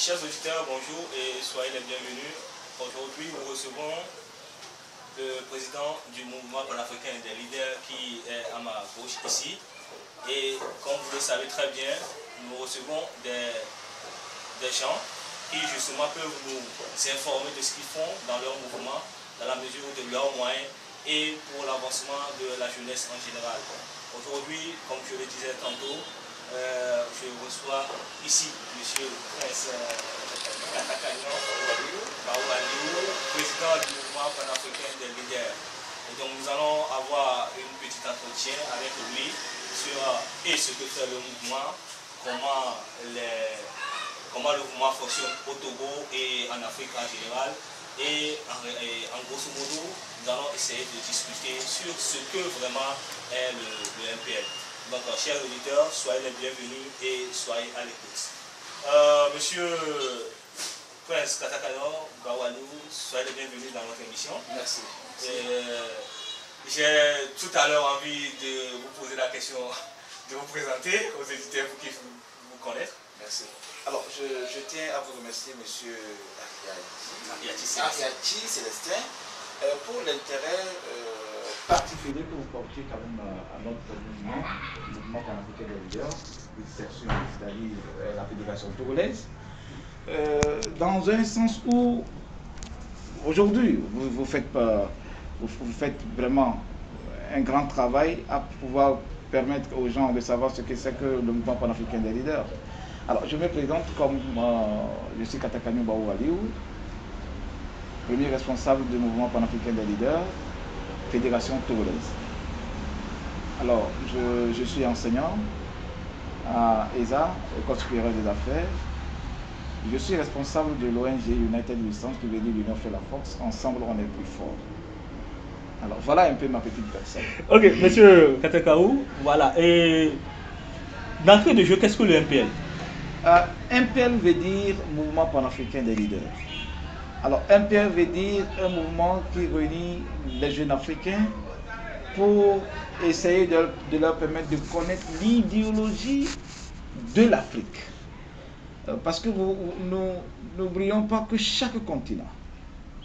Chers auditeurs, bonjour et soyez les bienvenus. Aujourd'hui, nous recevons le président du mouvement panafricain des leaders qui est à ma gauche ici. Et comme vous le savez très bien, nous recevons des gens qui justement peuvent nous informer de ce qu'ils font dans leur mouvement, dans la mesure de leurs moyens et pour l'avancement de la jeunesse en général. Aujourd'hui, comme je le disais tantôt, je reçois ici M. Prince Katakagnon Baoualiou, président du mouvement panafricain des leaders. Et donc nous allons avoir une petite entretien avec lui sur ce que fait le mouvement, comment le mouvement fonctionne au Togo et en Afrique en général. Et en grosso modo, nous allons essayer de discuter sur ce que vraiment est le MPL. Donc, chers auditeurs, soyez les bienvenus et soyez à l'écoute. Monsieur Prince Katakagnon Baoualiou, soyez les bienvenus dans notre émission. Merci. J'ai tout à l'heure envie de vous poser la question, de vous présenter aux éditeurs pour qu'ils vous connaissent. Merci. Alors, je tiens à vous remercier, monsieur Ariati Célestin, pour l'intérêt particulier que vous portez quand même à notre mouvement, le mouvement panafricain des leaders, c'est-à-dire la fédération togolaise, dans un sens où aujourd'hui vous faites vraiment un grand travail à pouvoir permettre aux gens de savoir ce que c'est que le mouvement panafricain des leaders. Alors, je me présente comme je suis Katakagnon Baoualiou, premier responsable du mouvement panafricain des leaders, fédération togolaise. Alors, je suis enseignant à ESA, École supérieure des affaires. Je suis responsable de l'ONG United Wisdom, qui veut dire l'Union fait la force. Ensemble, on est plus fort. Alors, voilà un peu ma petite personne. Ok, monsieur Katakagnon, voilà. Et d'entrée de jeu, qu'est-ce que le MPL? MPL veut dire Mouvement panafricain des leaders. Alors, MPL veut dire un mouvement qui réunit les jeunes africains pour essayer de leur permettre de connaître l'idéologie de l'Afrique. Parce que nous n'oublions pas que chaque continent,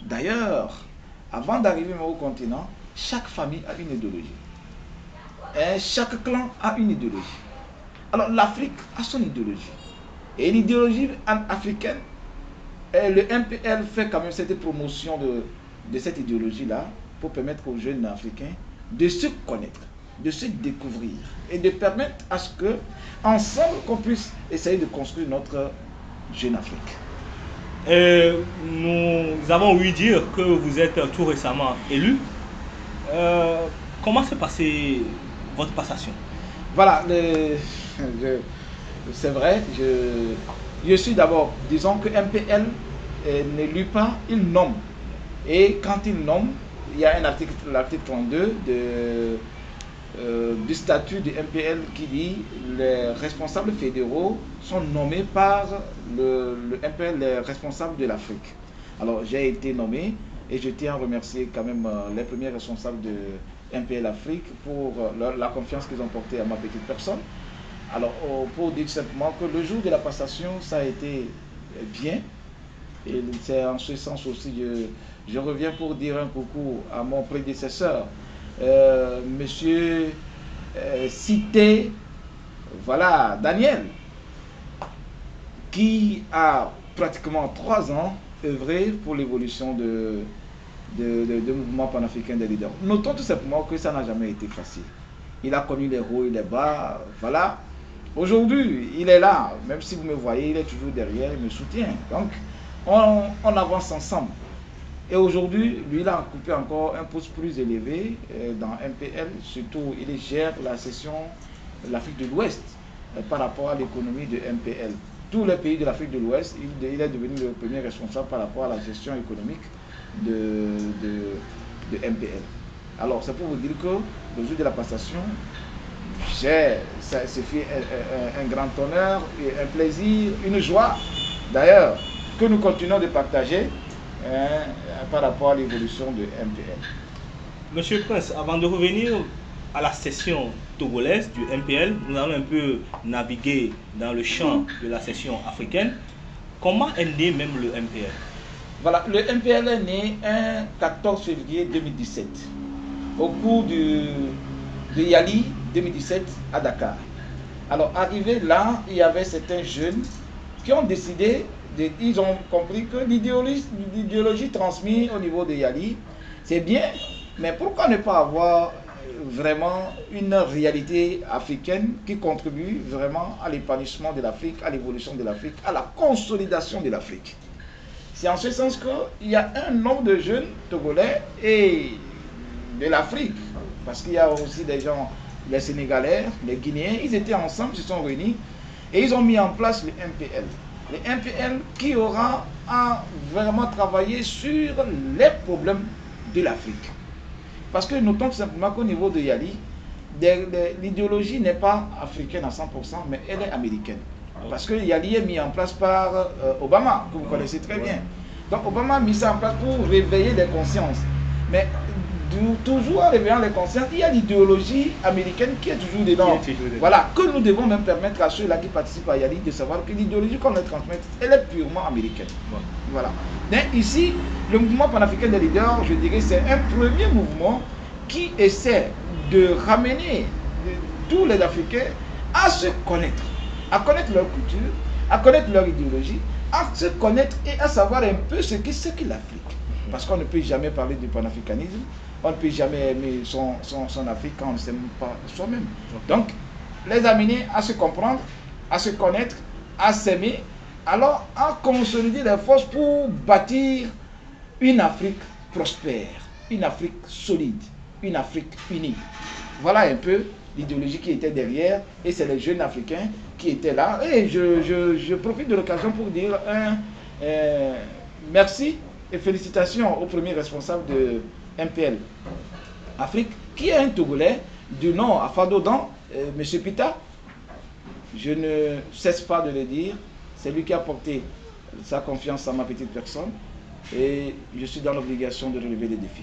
d'ailleurs, avant d'arriver au continent, chaque famille a une idéologie. Et chaque clan a une idéologie. Alors, l'Afrique a son idéologie. Et l'idéologie africaine, le MPL fait quand même cette promotion de cette idéologie-là pour permettre aux jeunes africains de se connaître, de se découvrir et de permettre à ce que, ensemble, qu'on puisse essayer de construire notre jeune Afrique. Nous avons ouï dire que vous êtes tout récemment élu. Comment s'est passée votre passation? Voilà, c'est vrai, je suis d'abord, disons que MPL n'élit pas, il nomme. Et quand il nomme, il y a un article, l'article 32 du statut du MPL qui dit les responsables fédéraux sont nommés par le MPL, les responsables de l'Afrique. Alors j'ai été nommé et je tiens à remercier quand même les premiers responsables de MPL Afrique pour la confiance qu'ils ont portée à ma petite personne. Alors, pour dire simplement que le jour de la passation, ça a été bien. Et c'est en ce sens aussi, je reviens pour dire un coucou à mon prédécesseur, monsieur Cité, voilà, Daniel, qui a pratiquement 3 ans œuvré pour l'évolution de mouvement panafricain des leaders. Notons tout simplement que ça n'a jamais été facile. Il a connu les hauts et les bas, voilà. Aujourd'hui, il est là, même si vous me voyez, il est toujours derrière, il me soutient. Donc, on avance ensemble. Et aujourd'hui, lui, il a occupé encore un poste plus élevé dans MPL, surtout il gère la session de l'Afrique de l'Ouest par rapport à l'économie de MPL. Tous les pays de l'Afrique de l'Ouest, il est devenu le premier responsable par rapport à la gestion économique de MPL. Alors, c'est pour vous dire que le jour de la passation, c'est un grand honneur, un plaisir, une joie, d'ailleurs, que nous continuons de partager par rapport à l'évolution de MPL. Monsieur Prince, avant de revenir à la session togolaise du MPL, nous allons un peu naviguer dans le champ de la session africaine. Comment est né même le MPL? Voilà, le MPL est né un 14 février 2017, au cours de Yali 2017 à Dakar. Alors, arrivé là, il y avait certains jeunes qui ont décidé, ils ont compris que l'idéologie transmise au niveau de Yali, c'est bien, mais pourquoi ne pas avoir vraiment une réalité africaine qui contribue vraiment à l'épanouissement de l'Afrique, à l'évolution de l'Afrique, à la consolidation de l'Afrique. C'est en ce sens qu'il y a un nombre de jeunes Togolais et de l'Afrique, parce qu'il y a aussi des gens, les Sénégalais, les Guinéens, ils étaient ensemble, se sont réunis et ils ont mis en place le MPL. Le MPL qui aura à vraiment travailler sur les problèmes de l'Afrique. Parce que notons tout simplement qu'au niveau de Yali, l'idéologie n'est pas africaine à 100%, mais elle est américaine. Parce que Yali est mis en place par Obama, que vous connaissez très bien. Donc Obama a mis ça en place pour réveiller les consciences. Mais toujours en réveillant les consciences, il y a l'idéologie américaine qui est toujours dedans. Voilà, que nous devons même permettre à ceux-là qui participent à Yali de savoir que l'idéologie qu'on leur transmet, elle est purement américaine. Voilà. Mais ici, le mouvement panafricain des leaders, je dirais, c'est un premier mouvement qui essaie de ramener tous les Africains à se connaître leur culture, à connaître leur idéologie, à se connaître et à savoir un peu ce qu'est l'Afrique. Parce qu'on ne peut jamais parler du panafricanisme, on ne peut jamais aimer son Afrique quand on ne s'aime pas soi-même. Donc, les amener à se comprendre, à se connaître, à s'aimer, alors à consolider les forces pour bâtir une Afrique prospère, une Afrique solide, une Afrique unie. Voilà un peu l'idéologie qui était derrière, et c'est les jeunes Africains qui étaient là. Et je profite de l'occasion pour dire merci et félicitations au premier responsable de MPL Afrique, qui est un Togolais du nom à Fadodan, M. Pita. Je ne cesse pas de le dire, c'est lui qui a porté sa confiance à ma petite personne, et je suis dans l'obligation de relever les défis.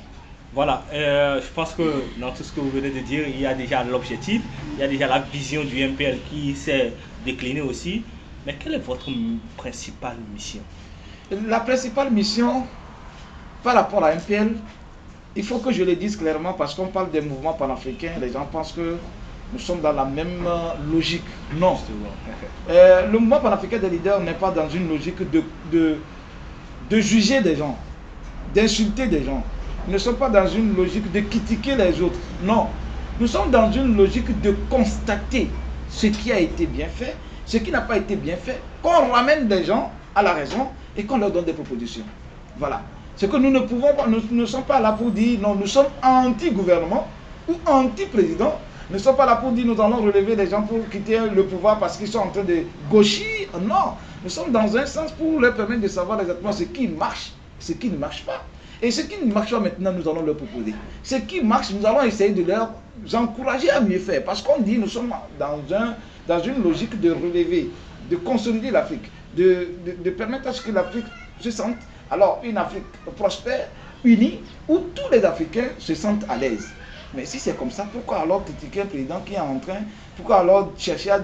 Voilà, je pense que dans tout ce que vous venez de dire, il y a déjà l'objectif, il y a déjà la vision du MPL qui s'est déclinée aussi. Mais quelle est votre principale mission? La principale mission par rapport à MPL, il faut que je le dise clairement, parce qu'on parle des mouvements panafricains, les gens pensent que nous sommes dans la même logique. Non. Le mouvement panafricain des leaders n'est pas dans une logique de juger des gens, d'insulter des gens. Nous ne sommes pas dans une logique de critiquer les autres. Non. Nous sommes dans une logique de constater ce qui a été bien fait, ce qui n'a pas été bien fait, qu'on ramène des gens à la raison et qu'on leur donne des propositions. Voilà. Ce que nous ne pouvons pas, nous ne sommes pas là pour dire non, nous sommes anti-gouvernement ou anti-président. Nous ne sommes pas là pour dire nous allons relever les gens pour quitter le pouvoir parce qu'ils sont en train de gauchir. Non. Nous sommes dans un sens pour leur permettre de savoir exactement ce qui marche, ce qui ne marche pas. Et ce qui ne marche pas maintenant, nous allons leur proposer. Ce qui marche, nous allons essayer de leur encourager à mieux faire. Parce qu'on dit, nous sommes dans une logique de relever, de consolider l'Afrique, de permettre à ce que l'Afrique se sente, alors une Afrique prospère, unie, où tous les Africains se sentent à l'aise. Mais si c'est comme ça, pourquoi alors critiquer un président qui est en train, pourquoi alors chercher à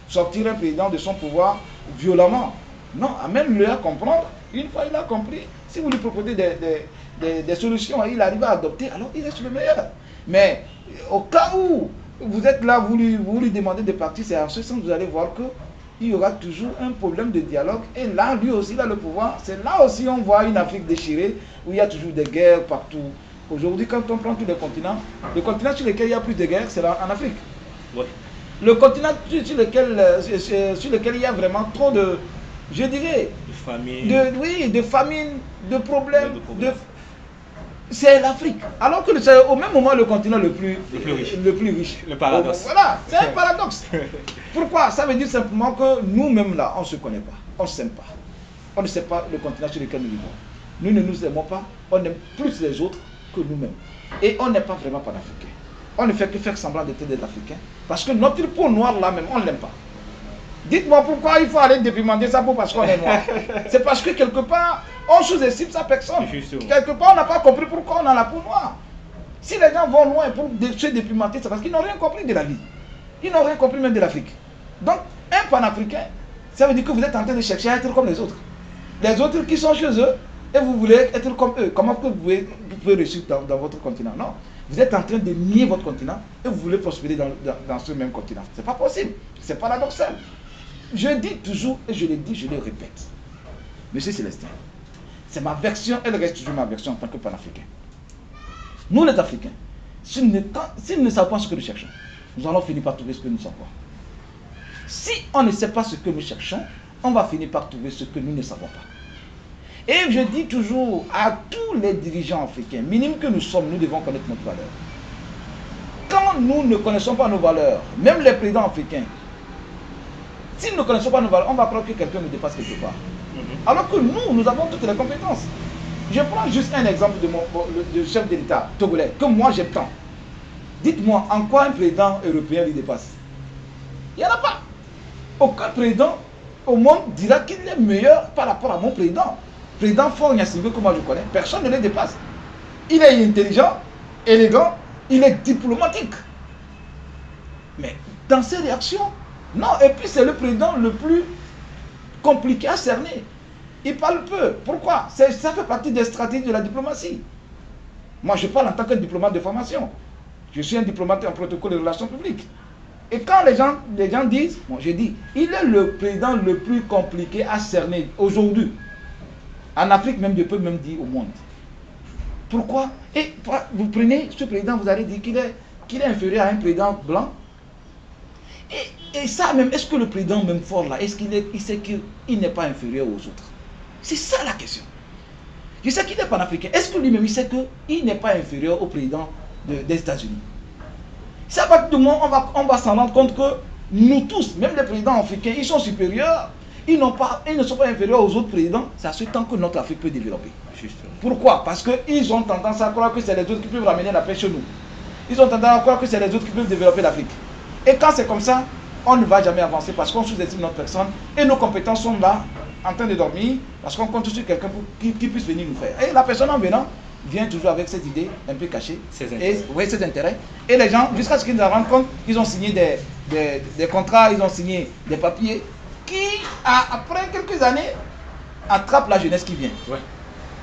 sortir un président de son pouvoir violemment? Non, amène-le à comprendre. Une fois il a compris, si vous lui proposez des solutions et il arrive à adopter, alors il reste le meilleur. Mais au cas où vous êtes là, vous lui demandez de partir, c'est en ce sens que vous allez voir qu'il y aura toujours un problème de dialogue. Et là, lui aussi, il a le pouvoir. C'est là aussi on voit une Afrique déchirée, où il y a toujours des guerres partout. Aujourd'hui, quand on prend tous les continents, le continent sur lequel il y a plus de guerres, c'est en Afrique. Oui. Le continent sur lequel il y a vraiment trop de, je dirais, de famine, de problèmes, c'est l'Afrique. Alors que c'est au même moment le continent le plus riche. Le paradoxe. Voilà, c'est un paradoxe. Pourquoi? Ça veut dire simplement que nous-mêmes là, on ne se connaît pas, on ne s'aime pas. On ne sait pas le continent sur lequel nous vivons. Nous ne nous aimons pas, on aime plus les autres que nous-mêmes. Et on n'est pas vraiment panafricain. On ne fait que faire semblant d'être des Africains. Parce que notre peau noire là même, on ne l'aime pas. Dites-moi pourquoi il faut aller dépimenter sa peau parce qu'on est noir. C'est parce que quelque part, on sous-estime sa personne. Justement. Quelque part, on n'a pas compris pourquoi on a la peau noire. Si les gens vont loin pour se dépimenter, c'est parce qu'ils n'ont rien compris de la vie. Ils n'ont rien compris même de l'Afrique. Donc, un panafricain, ça veut dire que vous êtes en train de chercher à être comme les autres. les autres qui sont chez eux, et vous voulez être comme eux. Comment que vous pouvez réussir dans votre continent? Non. Vous êtes en train de nier votre continent et vous voulez prospérer dans ce même continent. Ce n'est pas possible. C'est paradoxal. Je dis toujours, et je le dis, je le répète. Monsieur Célestin, c'est ma version, elle reste toujours ma version en tant que panafricain. Nous les Africains, si nous ne savons pas ce que nous cherchons, nous allons finir par trouver ce que nous savons. Si on ne sait pas ce que nous cherchons, on va finir par trouver ce que nous ne savons pas. Et je dis toujours à tous les dirigeants africains, minime que nous sommes, nous devons connaître notre valeur. Quand nous ne connaissons pas nos valeurs, même les présidents africains, si nous ne connaissons pas nos valeurs, on va croire que quelqu'un nous dépasse quelque part. Alors que nous avons toutes les compétences. Je prends juste un exemple de chef de l'État togolais, que moi j'aime tant. Dites-moi, en quoi un président européen lui dépasse? Il n'y en a pas. Aucun président au monde dira qu'il est meilleur par rapport à mon président. Président Faure Gnassingbé, que moi je connais, personne ne le dépasse. Il est intelligent, élégant, il est diplomatique. Mais dans ses réactions, non. Et puis c'est le président le plus compliqué à cerner. Il parle peu. Pourquoi? Ça fait partie des stratégies de la diplomatie. Moi je parle en tant que diplomate de formation. Je suis un diplomate en protocole de relations publiques. Et quand les gens disent, bon, je dis, il est le président le plus compliqué à cerner aujourd'hui. En Afrique même, je peux même dire au monde. Pourquoi? Et vous prenez ce président, vous allez dire qu'il est inférieur à un président blanc. Et ça même, est-ce que le président même fort là, est-ce qu'il sait qu'il n'est pas inférieur aux autres? C'est ça la question. Je sais qu'il est panafricain. Est-ce que lui-même il sait qu'il n'est pas inférieur au président des États-Unis? C'est à partir du moment où on va s'en rendre compte que nous tous, même les présidents africains, ils sont supérieurs. Ils ne sont pas inférieurs aux autres présidents. C'est à ce temps que notre Afrique peut développer. Justement. Pourquoi? Parce qu'ils ont tendance à croire que c'est les autres qui peuvent ramener la paix chez nous. Ils ont tendance à croire que c'est les autres qui peuvent développer l'Afrique. Et quand c'est comme ça, on ne va jamais avancer parce qu'on sous-estime notre personne et nos compétences sont là, en train de dormir, parce qu'on compte sur quelqu'un qui puisse venir nous faire. Et la personne en venant vient toujours avec cette idée un peu cachée, ses intérêts. Et les gens, jusqu'à ce qu'ils se rendent compte qu'ils ont signé des contrats, ils ont signé des papiers qui, après quelques années, attrapent la jeunesse qui vient. Ouais.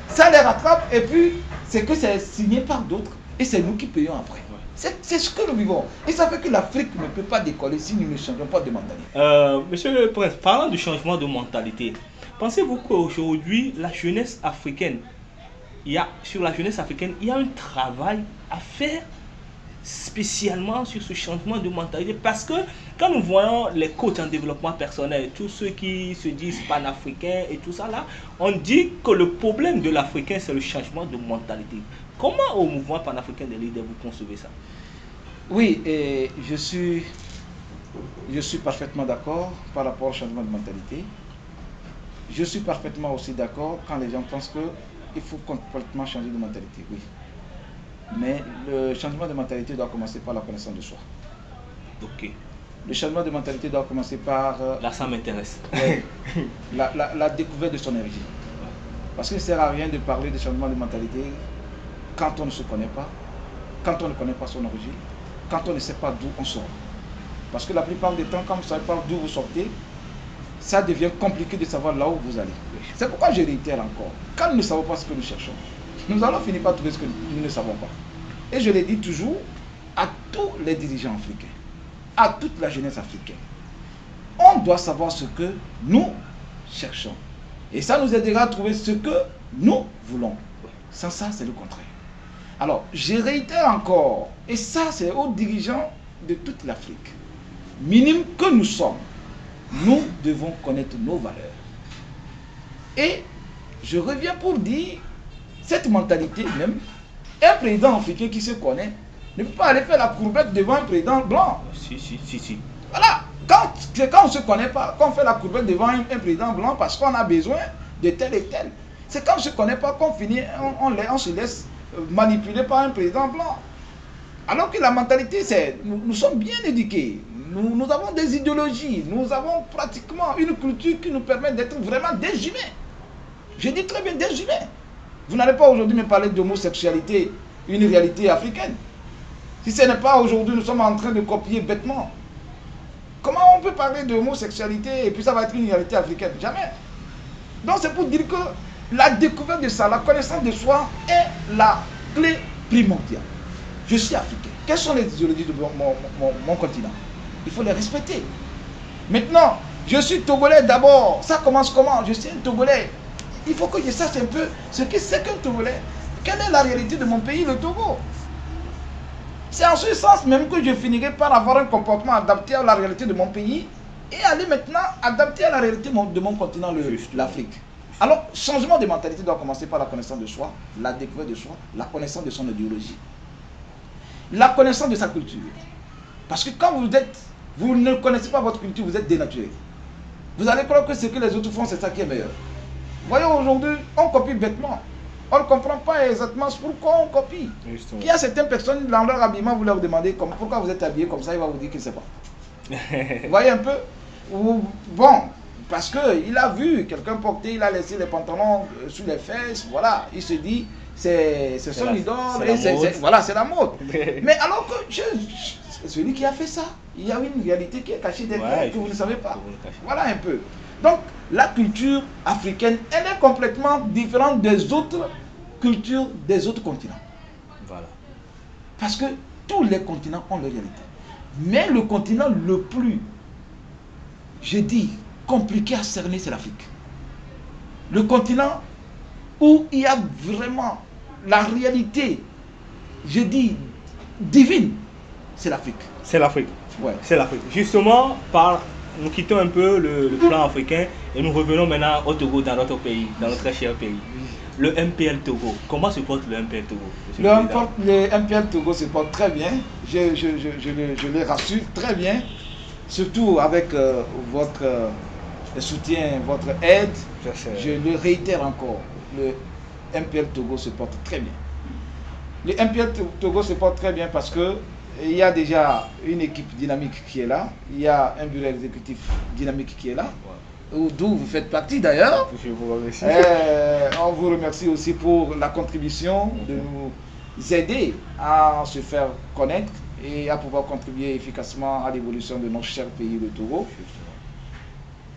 Ça les rattrape et puis c'est que c'est signé par d'autres et c'est nous qui payons après. Ouais. C'est ce que nous vivons. Et ça fait que l'Afrique ne peut pas décoller si nous ne changeons pas de mentalité. Monsieur le Prince, parlant du changement de mentalité, pensez-vous qu'aujourd'hui, la jeunesse africaine, sur la jeunesse africaine, il y a un travail à faire spécialement sur ce changement de mentalité? Parce que quand nous voyons les coachs en développement personnel, tous ceux qui se disent panafricains et tout ça là, on dit que le problème de l'Africain c'est le changement de mentalité. Comment au mouvement panafricain des leaders vous concevez ça? Oui, et je suis parfaitement d'accord par rapport au changement de mentalité. Je suis parfaitement aussi d'accord quand les gens pensent qu'il faut complètement changer de mentalité, oui. Mais le changement de mentalité doit commencer par la connaissance de soi. Ok. Le changement de mentalité doit commencer par... là, ça m'intéresse. la découverte de son origine. Parce qu'il ne sert à rien de parler de changement de mentalité quand on ne se connaît pas, quand on ne connaît pas son origine, quand on ne sait pas d'où on sort. Parce que la plupart des temps, quand vous ne savez pas d'où vous sortez, ça devient compliqué de savoir là où vous allez. C'est pourquoi je réitère encore. Quand nous ne savons pas ce que nous cherchons, nous allons finir par trouver ce que nous ne savons pas. Et je le dis toujours à tous les dirigeants africains, à toute la jeunesse africaine. On doit savoir ce que nous cherchons. Et ça nous aidera à trouver ce que nous voulons. Sans ça, c'est le contraire. Alors, je réitère encore, et ça c'est aux dirigeants de toute l'Afrique. Minime que nous sommes, nous devons connaître nos valeurs. Et je reviens pour dire, cette mentalité même, un président africain qui se connaît ne peut pas aller faire la courbette devant un président blanc. Si. Voilà. C'est quand on ne se connaît pas, qu'on fait la courbette devant un président blanc parce qu'on a besoin de tel et tel. C'est quand on ne se connaît pas qu'on finit, on se laisse manipuler par un président blanc. Alors que la mentalité, c'est, nous sommes bien éduqués. Nous avons des idéologies, nous avons pratiquement une culture qui nous permet d'être vraiment des humains. Je dis très bien des humains. Vous n'allez pas aujourd'hui me parler d'homosexualité, une réalité africaine. Si ce n'est pas aujourd'hui, nous sommes en train de copier bêtement. Comment on peut parler d'homosexualité et puis ça va être une réalité africaine? Jamais. Donc c'est pour dire que la découverte de ça, la connaissance de soi est la clé primordiale. Je suis africain. Quelles sont les idéologies de mon continent? Il faut les respecter. Maintenant, je suis Togolais d'abord. Ça commence comment? Je suis un Togolais. Il faut que je sache un peu ce que c'est qu'un Togolais. Quelle est la réalité de mon pays, le Togo? C'est en ce sens même que je finirai par avoir un comportement adapté à la réalité de mon pays et aller maintenant adapter à la réalité de mon continent, l'Afrique. Alors, changement de mentalité doit commencer par la connaissance de soi, la découverte de soi, la connaissance de son idéologie, la connaissance de sa culture. Parce que quand vous ne connaissez pas votre culture, vous êtes dénaturé. Vous allez croire que ce que les autres font, c'est ça qui est meilleur. Voyons, aujourd'hui, on copie bêtement. On ne comprend pas exactement pourquoi on copie. Justement. Il y a certaines personnes, dans leur habillement, vous leur demandez pourquoi vous êtes habillé comme ça, il va vous dire qu'il ne sait pas. Vous voyez un peu? Bon, parce qu'il a vu quelqu'un porter, il a laissé les pantalons sous les fesses, voilà, il se dit, c'est son idole, voilà, c'est la mode. Mais alors que celui qui a fait ça, il y a une réalité qui est cachée derrière, que vous ne savez pas. Voilà un peu. Donc, la culture africaine, elle est complètement différente des autres cultures des autres continents. Voilà. Parce que tous les continents ont leur réalité. Mais le continent le plus, je dis, compliqué à cerner, c'est l'Afrique. Le continent où il y a vraiment la réalité, je dis, divine, c'est l'Afrique. C'est l'Afrique. Ouais. C'est l'Afrique. Justement, nous quittons un peu le plan africain et nous revenons maintenant au Togo, dans notre pays, dans notre cher pays. Le MPL Togo, comment se porte le MPL Togo? Le MPL Togo se porte très bien, je les rassure très bien, surtout avec votre soutien, votre aide. Je le réitère encore, le MPL Togo se porte très bien. Le MPL Togo se porte très bien parce que il y a déjà une équipe dynamique qui est là, il y a un bureau exécutif dynamique qui est là, d'où vous faites partie d'ailleurs. Je vous remercie. On vous remercie aussi pour la contribution de nous aider à se faire connaître et à pouvoir contribuer efficacement à l'évolution de notre cher pays, le Togo.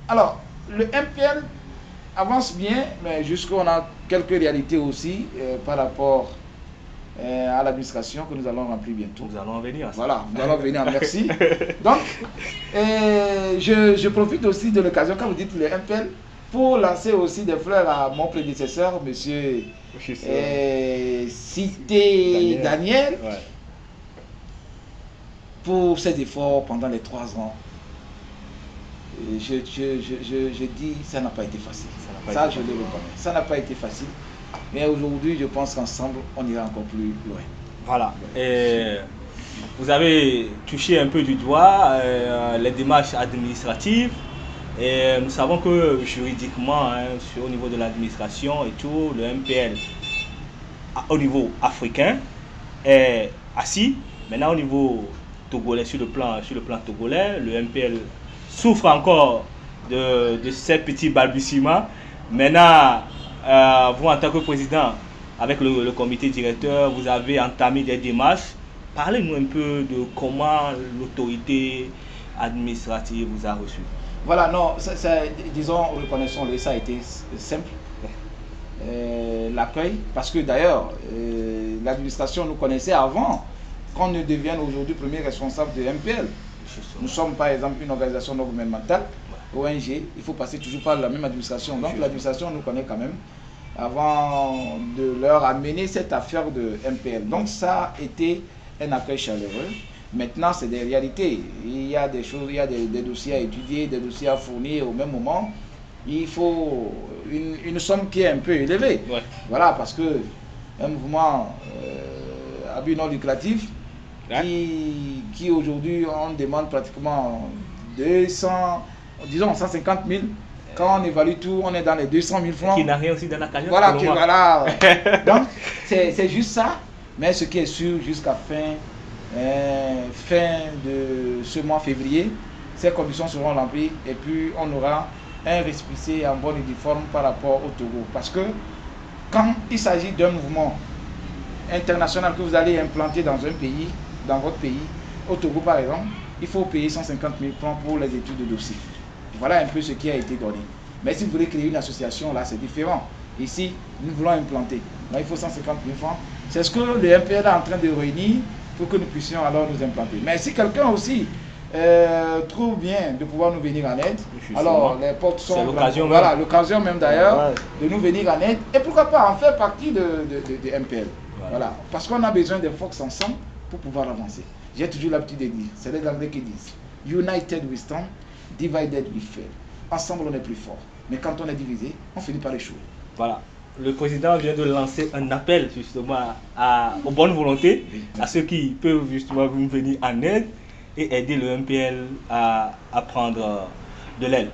Alors, le MPL avance bien, mais jusqu'on a quelques réalités aussi par rapport à l'administration que nous allons remplir bientôt. Nous allons en venir. Voilà, nous allons venir, merci. Donc, je profite aussi de l'occasion, quand vous dites le MPL, pour lancer aussi des fleurs à mon prédécesseur, monsieur Cité Daniel, ouais, pour ses efforts pendant les 3 ans. Je dis, ça n'a pas été facile. Ça, je le reconnais. Ça n'a pas été facile. Mais aujourd'hui, je pense qu'ensemble, on ira encore plus loin. Voilà. Et vous avez touché un peu du doigt les démarches administratives. Et nous savons que juridiquement, au niveau de l'administration et tout, le MPL, au niveau africain, est assis. Maintenant, au niveau togolais, sur le plan togolais, le MPL souffre encore de ces petits balbutiements. Maintenant, vous, en tant que président, avec le comité directeur, vous avez entamé des démarches. Parlez-nous un peu de comment l'autorité administrative vous a reçu. Voilà, non, disons, reconnaissons-le, ça a été simple. L'accueil, parce que d'ailleurs, l'administration nous connaissait avant qu'on ne devienne aujourd'hui premier responsable de MPL. Nous sommes par exemple une organisation non gouvernementale, ONG, il faut passer toujours par la même administration. Donc l'administration nous connaît quand même avant de leur amener cette affaire de MPL. Donc ça a été un accueil chaleureux. Maintenant, c'est des réalités. Il y a des choses, il y a des dossiers à étudier, des dossiers à fournir au même moment. Il faut une somme qui est un peu élevée. Ouais. Voilà, parce que un mouvement à but non lucratif, qui aujourd'hui, on demande pratiquement 200, disons 150 000. Quand on évalue tout, on est dans les 200 000 francs. Qui n'a rien aussi dans la cagnotte. Voilà, voilà. Donc, c'est juste ça. Mais ce qui est sûr, jusqu'à fin de ce mois février, ces conditions seront remplies et puis on aura un récépissé en bonne et due forme par rapport au Togo. Parce que quand il s'agit d'un mouvement international que vous allez implanter dans un pays, dans votre pays, au Togo par exemple, il faut payer 150 000 francs pour les études de dossier. Voilà un peu ce qui a été donné. Mais si vous voulez créer une association, là, c'est différent. Ici, nous voulons implanter. Là, il faut 150 000 francs. C'est ce que le MPL est en train de réunir pour que nous puissions alors nous implanter. Mais si quelqu'un aussi trouve bien de pouvoir nous venir en aide, alors les portes sont... l'occasion. Voilà, l'occasion même d'ailleurs de nous venir en aide. Et pourquoi pas en faire partie de MPL. Voilà. Parce qu'on a besoin des forces ensemble pour pouvoir avancer. J'ai toujours l'habitude de dire, c'est les Anglais qui disent, United we stand, divided we fail. Ensemble on est plus fort. Mais quand on est divisé, on finit par échouer. Voilà. Le président vient de lancer un appel justement aux bonnes volontés, à ceux qui peuvent justement venir en aide et aider le MPL à prendre de l'aile.